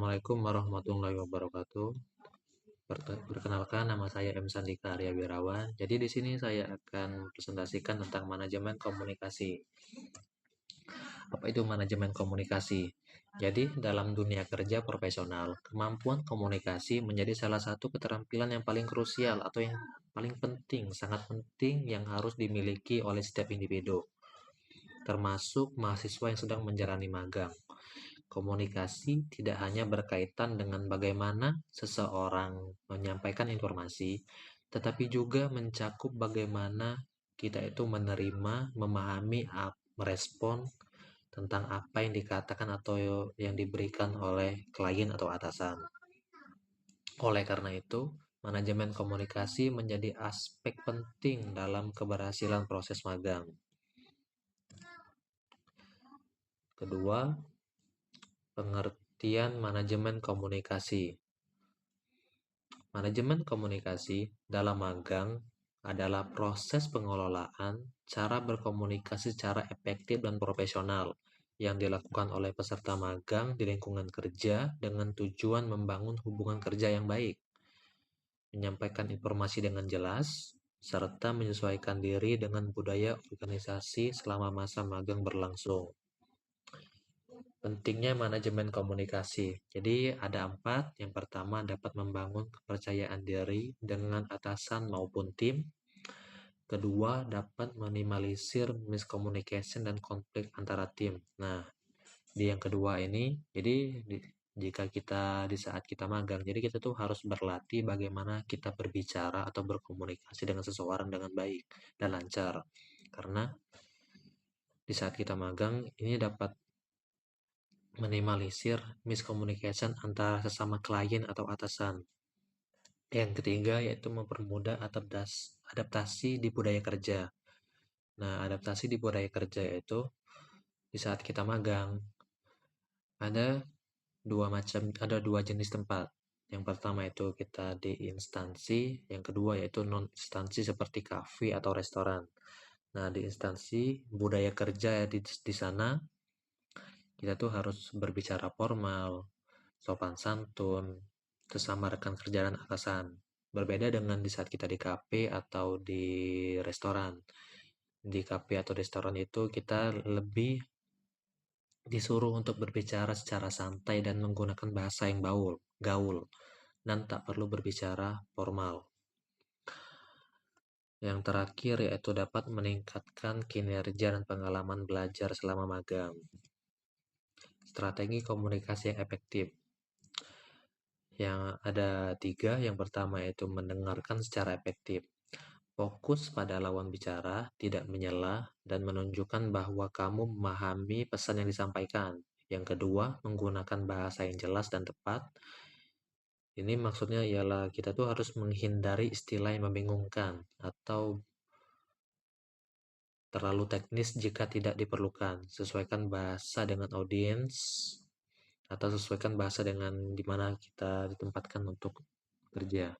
Assalamualaikum warahmatullahi wabarakatuh. Perkenalkan, nama saya M. Sandika Arya Wirawan. Jadi di sini saya akan presentasikan tentang manajemen komunikasi. Apa itu manajemen komunikasi? Jadi dalam dunia kerja profesional, kemampuan komunikasi menjadi salah satu keterampilan yang paling krusial atau yang paling penting, sangat penting yang harus dimiliki oleh setiap individu, termasuk mahasiswa yang sedang menjalani magang. Komunikasi tidak hanya berkaitan dengan bagaimana seseorang menyampaikan informasi, tetapi juga mencakup bagaimana kita itu menerima, memahami, merespon tentang apa yang dikatakan atau yang diberikan oleh klien atau atasan. Oleh karena itu, manajemen komunikasi menjadi aspek penting dalam keberhasilan proses magang. Kedua, pengertian manajemen komunikasi. Manajemen komunikasi dalam magang adalah proses pengelolaan cara berkomunikasi secara efektif dan profesional yang dilakukan oleh peserta magang di lingkungan kerja dengan tujuan membangun hubungan kerja yang baik, menyampaikan informasi dengan jelas, serta menyesuaikan diri dengan budaya organisasi selama masa magang berlangsung. Pentingnya manajemen komunikasi. Jadi ada 4. Yang pertama, dapat membangun kepercayaan diri dengan atasan maupun tim. Kedua, dapat minimalisir miscommunication dan konflik antara tim. Nah, di yang kedua ini, jadi jika kita di saat kita magang, jadi kita tuh harus berlatih bagaimana kita berbicara atau berkomunikasi dengan seseorang dengan baik dan lancar. Karena di saat kita magang, ini dapat minimalisir miscommunication antara sesama klien atau atasan. Yang ketiga yaitu mempermudah adaptasi di budaya kerja. Nah, adaptasi di budaya kerja yaitu di saat kita magang ada dua jenis tempat. Yang pertama itu kita di instansi, yang kedua yaitu non instansi seperti kafe atau restoran. Nah, di instansi budaya kerja di sana kita tuh harus berbicara formal, sopan santun, sesama rekan kerja dan atasan. Berbeda dengan di saat kita di kafe atau di restoran. Di kafe atau restoran itu kita lebih disuruh untuk berbicara secara santai dan menggunakan bahasa yang gaul, dan tak perlu berbicara formal. Yang terakhir yaitu dapat meningkatkan kinerja dan pengalaman belajar selama magang. Strategi komunikasi yang efektif. Yang ada 3, yang pertama yaitu mendengarkan secara efektif. Fokus pada lawan bicara, tidak menyela, dan menunjukkan bahwa kamu memahami pesan yang disampaikan. Yang kedua, menggunakan bahasa yang jelas dan tepat. Ini maksudnya ialah kita tuh harus menghindari istilah yang membingungkan atau terlalu teknis jika tidak diperlukan. Sesuaikan bahasa dengan audiens atau sesuaikan bahasa dengan di mana kita ditempatkan untuk kerja.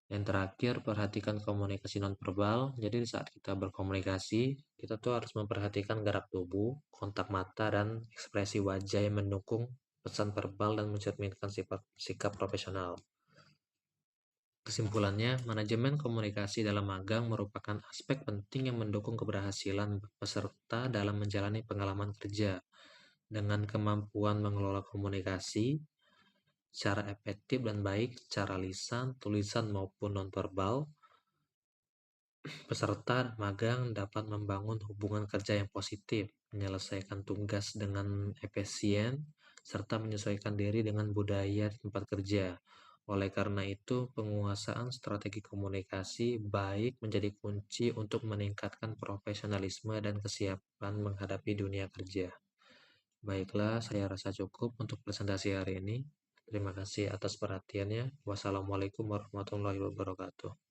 Yang terakhir, perhatikan komunikasi nonverbal. Jadi di saat kita berkomunikasi, kita tuh harus memperhatikan gerak tubuh, kontak mata, dan ekspresi wajah yang mendukung pesan verbal dan mencerminkan sikap profesional. Kesimpulannya, manajemen komunikasi dalam magang merupakan aspek penting yang mendukung keberhasilan peserta dalam menjalani pengalaman kerja. Dengan kemampuan mengelola komunikasi secara efektif dan baik secara lisan, tulisan maupun nonverbal, peserta magang dapat membangun hubungan kerja yang positif, menyelesaikan tugas dengan efisien, serta menyesuaikan diri dengan budaya tempat kerja. Oleh karena itu, penguasaan strategi komunikasi baik menjadi kunci untuk meningkatkan profesionalisme dan kesiapan menghadapi dunia kerja. Baiklah, saya rasa cukup untuk presentasi hari ini. Terima kasih atas perhatiannya. Wassalamualaikum warahmatullahi wabarakatuh.